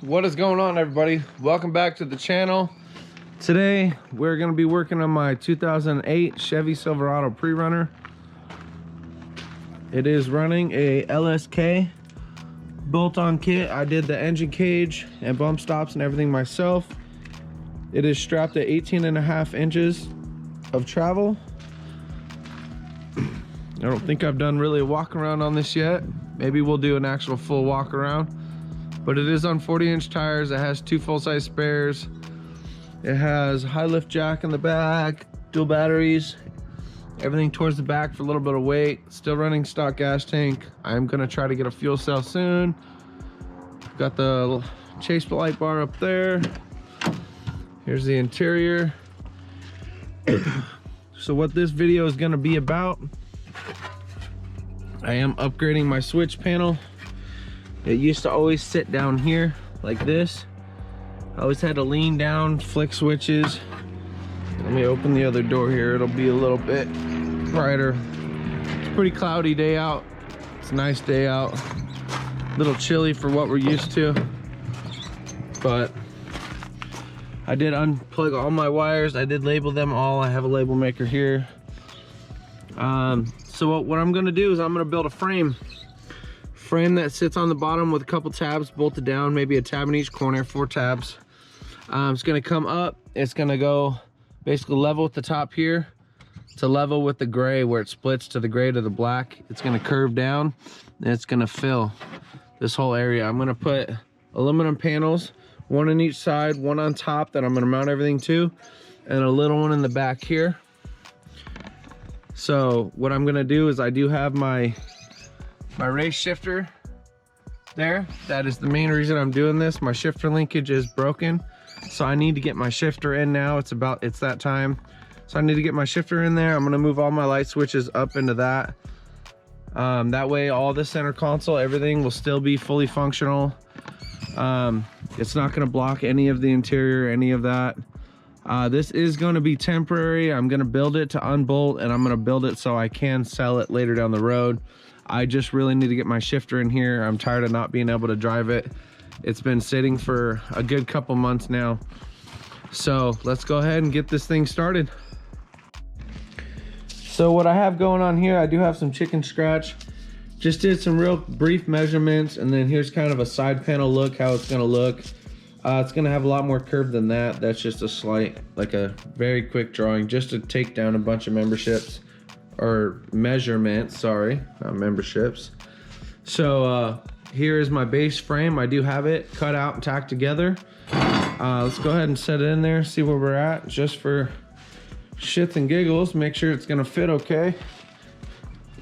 What is going on, everybody? Welcome back to the channel. Today we're going to be working on my 2008 Chevy Silverado Prerunner. It is running a LSK bolt-on kit. I did the engine cage and bump stops and everything myself. It is strapped at 18.5 inches of travel. I don't think I've done really a walk around on this yet. Maybe we'll do an actual full walk around. But it is on 40-inch tires. It has 2 full-size spares. It has high lift jack in the back, dual batteries, everything towards the back for a little bit of weight. Still running stock gas tank. I'm gonna try to get a fuel cell soon. Got the chase light bar up there. Here's the interior. So what this video is gonna be about, I am upgrading my switch panel. It used to always sit down here like this. I always had to lean down, flick switches. Let me open the other door here. It'll be a little bit brighter. It's a pretty cloudy day out. It's a nice day out. A little chilly for what we're used to. But I did unplug all my wires. I did label them all. I have a label maker here. So what I'm gonna do is I'm gonna build a frame that sits on the bottom with a couple tabs bolted down, maybe a tab in each corner, 4 tabs. It's gonna come up, it's gonna go basically level with the top here to level with the gray where it splits to the gray to the black. It's gonna curve down and it's gonna fill this whole area. I'm gonna put aluminum panels, 1 on each side, 1 on top that I'm gonna mount everything to, and a little one in the back here. So what I'm gonna do is I do have my race shifter there. That is the main reason I'm doing this. My shifter linkage is broken, so I need to get my shifter in now. It's that time, so I need to get my shifter in there. I'm going to move all my light switches up into that. That way all the center console, everything will still be fully functional. It's not going to block any of the interior, any of that. This is going to be temporary. I'm going to build it to unbolt, and I'm going to build it so I can sell it later down the road. I just really need to get my shifter in here. I'm tired of not being able to drive it. It's been sitting for a good couple months now. So let's go ahead and get this thing started. So what I have going on here, I do have some chicken scratch. Just did some real brief measurements, and then here's kind of a side panel look, how it's gonna look. It's gonna have a lot more curve than that. That's just a slight, like a very quick drawing, just to take down a bunch of memberships. Or measurements, sorry, not memberships. So here is my base frame. I do have it cut out and tacked together. Let's go ahead and set it in there, see where we're at, just for shits and giggles, make sure it's gonna fit okay.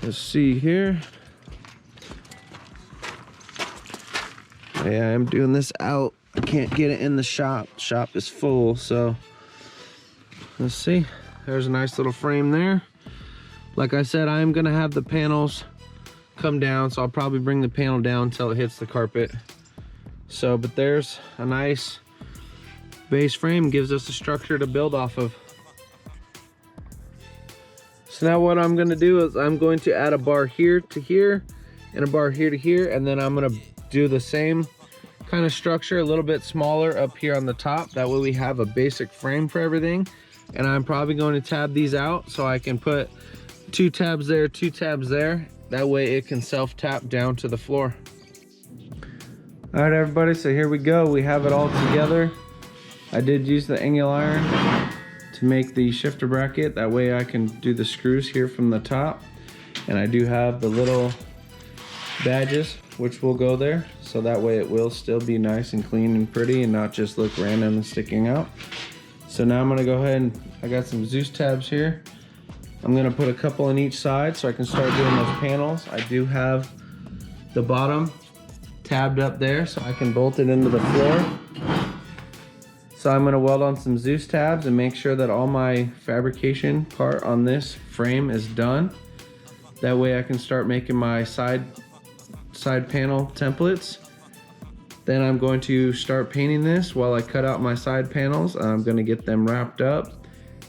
Let's see here. Yeah, I'm doing this out. I can't get it in the shop. The shop is full, so let's see. There's a nice little frame there. Like I said, I'm gonna have the panels come down, so I'll probably bring the panel down until it hits the carpet. So, but there's a nice base frame, gives us a structure to build off of. So now what I'm gonna do is I'm going to add a bar here to here and a bar here to here, and then I'm gonna do the same kind of structure, a little bit smaller up here on the top. That way we have a basic frame for everything. And I'm probably going to tab these out so I can put 2 tabs there, 2 tabs there. That way it can self-tap down to the floor. All right, everybody, so here we go. We have it all together. I did use the angle iron to make the shifter bracket. That way I can do the screws here from the top. And I do have the little badges, which will go there. So that way it will still be nice and clean and pretty and not just look random and sticking out. So now I'm gonna go ahead and I got some Zeus tabs here. I'm gonna put a couple on each side so I can start doing those panels. I do have the bottom tabbed up there so I can bolt it into the floor. So I'm gonna weld on some Zeus tabs and make sure that all my fabrication part on this frame is done. That way I can start making my side panel templates. Then I'm going to start painting this while I cut out my side panels. I'm gonna get them wrapped up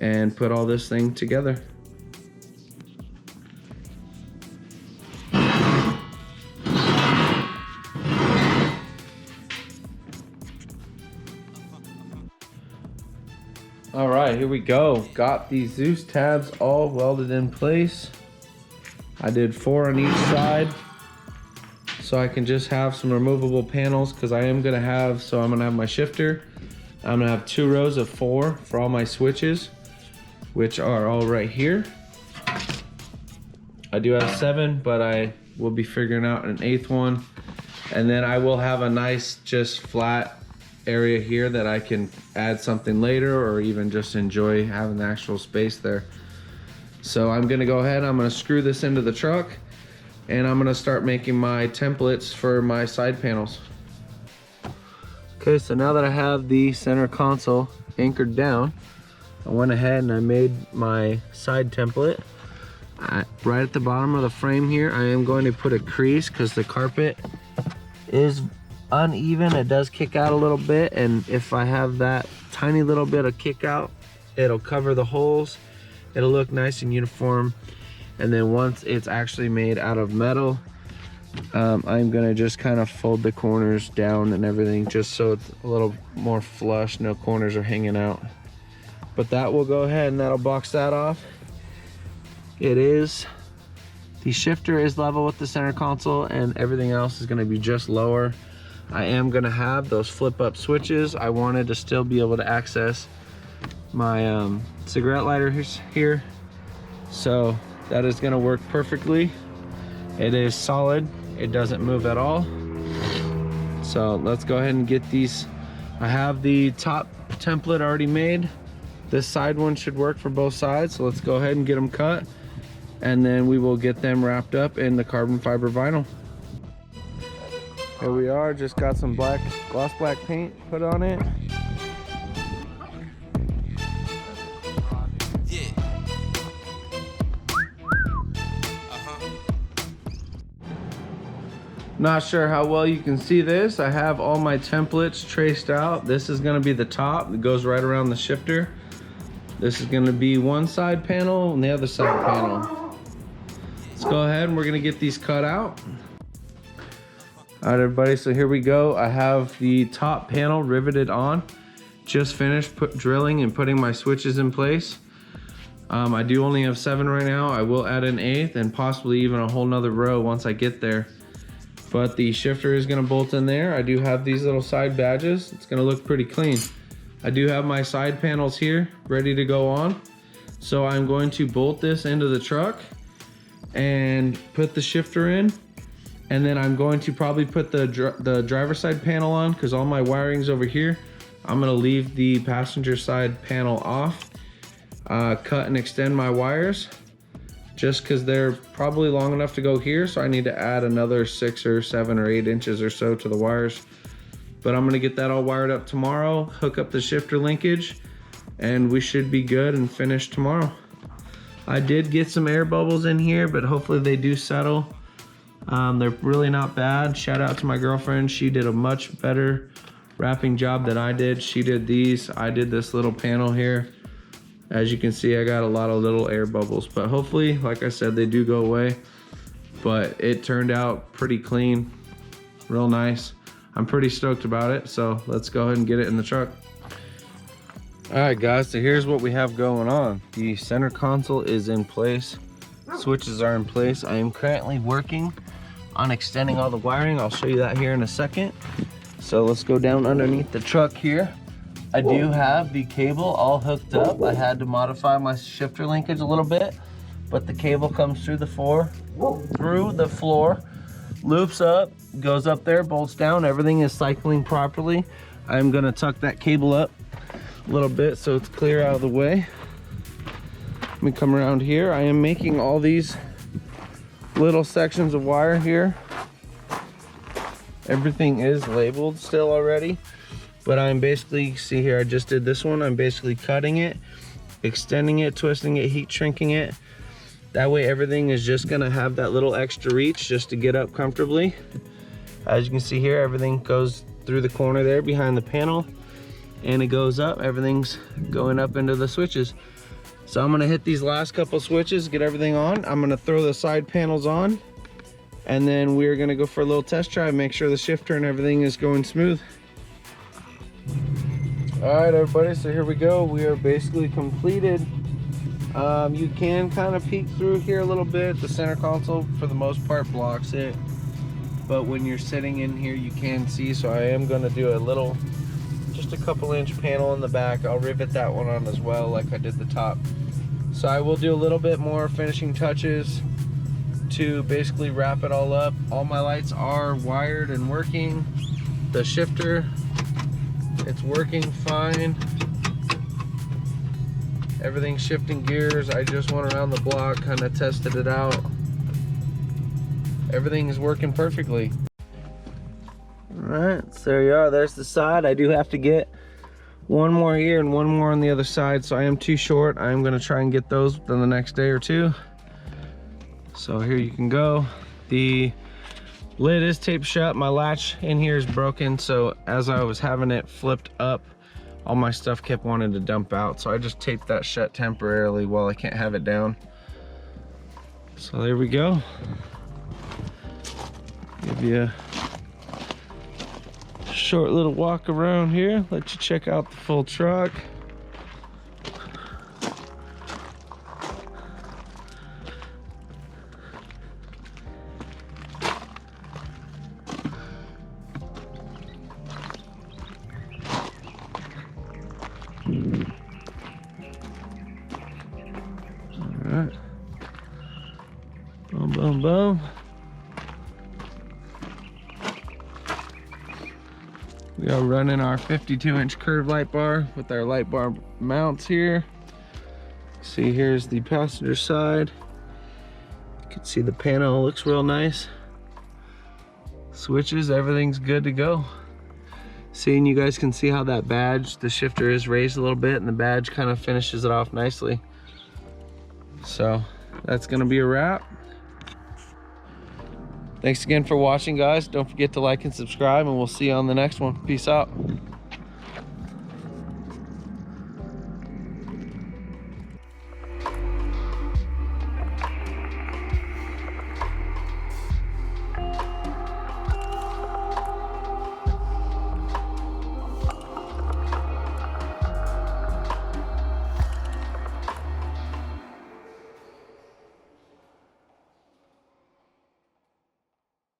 and put all this thing together. All right, here we go. Got these Zeus tabs all welded in place. I did 4 on each side, so I can just have some removable panels, because I'm gonna have my shifter. I'm gonna have 2 rows of 4 for all my switches, which are all right here. I do have 7, but I will be figuring out an 8th one. And then I will have a nice, just flat area here that I can add something later, or even just enjoy having the actual space there. So I'm gonna go ahead, I'm gonna screw this into the truck, and I'm gonna start making my templates for my side panels. Okay, so now that I have the center console anchored down, I went ahead and I made my side template. Right at the bottom of the frame here, I am going to put a crease because the carpet is uneven. It does kick out a little bit, and if I have that tiny little bit of kick out, it'll cover the holes. It'll look nice and uniform. And then once it's actually made out of metal, I'm gonna just kind of fold the corners down and everything, just so it's a little more flush, no corners are hanging out. But that will go ahead and that'll box that off. The shifter is level with the center console, and everything else is gonna be just lower. I am gonna have those flip up switches. I wanted to still be able to access my cigarette lighter here. So that is gonna work perfectly. It is solid, it doesn't move at all. So let's go ahead and get these. I have the top template already made. This side one should work for both sides. So let's go ahead and get them cut, and then we will get them wrapped up in the carbon fiber vinyl. Here we are, just got some gloss black paint put on it. Not sure how well you can see this. I have all my templates traced out. This is gonna be the top. It goes right around the shifter. This is gonna be one side panel and the other side panel. Let's go ahead and we're gonna get these cut out. All right, everybody, so here we go. I have the top panel riveted on. Just finished drilling and putting my switches in place. I do only have 7 right now. I will add an 8th and possibly even a whole nother row once I get there. But the shifter is gonna bolt in there. I do have these little side badges. It's gonna look pretty clean. I do have my side panels here ready to go on. So I'm going to bolt this into the truck and put the shifter in. And then I'm going to probably put the driver's side panel on, because all my wiring's over here. I'm gonna leave the passenger side panel off, cut and extend my wires, just because they're probably long enough to go here, so I need to add another 6 or 7 or 8 inches or so to the wires. But I'm gonna get that all wired up tomorrow, hook up the shifter linkage, and we should be good and finished tomorrow. I did get some air bubbles in here, but hopefully they do settle. They're really not bad. Shout out to my girlfriend. She did a much better wrapping job than I did. She did these, I did this little panel here. As you can see, I got a lot of little air bubbles, but hopefully, like I said, they do go away. But it turned out pretty clean, real nice. I'm pretty stoked about it, so let's go ahead and get it in the truck. All right, guys, so here's what we have going on. The center console is in place. Switches are in place. I am currently working on extending all the wiring. I'll show you that here in a second. So let's go down underneath the truck here. I do have the cable all hooked up. I had to modify my shifter linkage a little bit, but the cable comes through the floor, loops up, goes up there, bolts down. Everything is cycling properly. I'm gonna tuck that cable up a little bit so it's clear out of the way. Let me come around here. I am making all these little sections of wire here. Everything is labeled still already. But I'm basically, see here, I just did this one. I'm basically cutting it, extending it, twisting it, heat shrinking it. That way everything is just gonna have that little extra reach just to get up comfortably. As you can see here, everything goes through the corner there behind the panel, and it goes up. Everything's going up into the switches. So I'm gonna hit these last couple switches, get everything on. I'm gonna throw the side panels on, and then we're gonna go for a little test drive, make sure the shifter and everything is going smooth. All right, everybody, so here we go. We are basically completed. You can kind of peek through here a little bit. The center console, for the most part, blocks it. But when you're sitting in here, you can see. So I am gonna do a little, just a couple inch panel in the back. I'll rivet that one on as well, like I did the top. So I will do a little bit more finishing touches to basically wrap it all up. All my lights are wired and working. The shifter, it's working fine. Everything's shifting gears. I just went around the block, kind of tested it out. Everything is working perfectly. All right, so there you are. There's the side. I do have to get one more here and one more on the other side, so I am too short. I am gonna try and get those within the next day or two. So here you can go. The lid is taped shut. My latch in here is broken, so as I was having it flipped up, all my stuff kept wanting to dump out, so I just taped that shut temporarily while I can't have it down. So there we go. Give you a short little walk around here, let you check out the full truck. Alright. Boom, boom, boom. We are running our 52-inch curved light bar with our light bar mounts here. See, here's the passenger side. You can see the panel looks real nice. Switches, everything's good to go. See, and you guys can see how that badge, the shifter is raised a little bit, and the badge kind of finishes it off nicely. So that's gonna be a wrap. Thanks again for watching, guys. Don't forget to like and subscribe, and we'll see you on the next one. Peace out.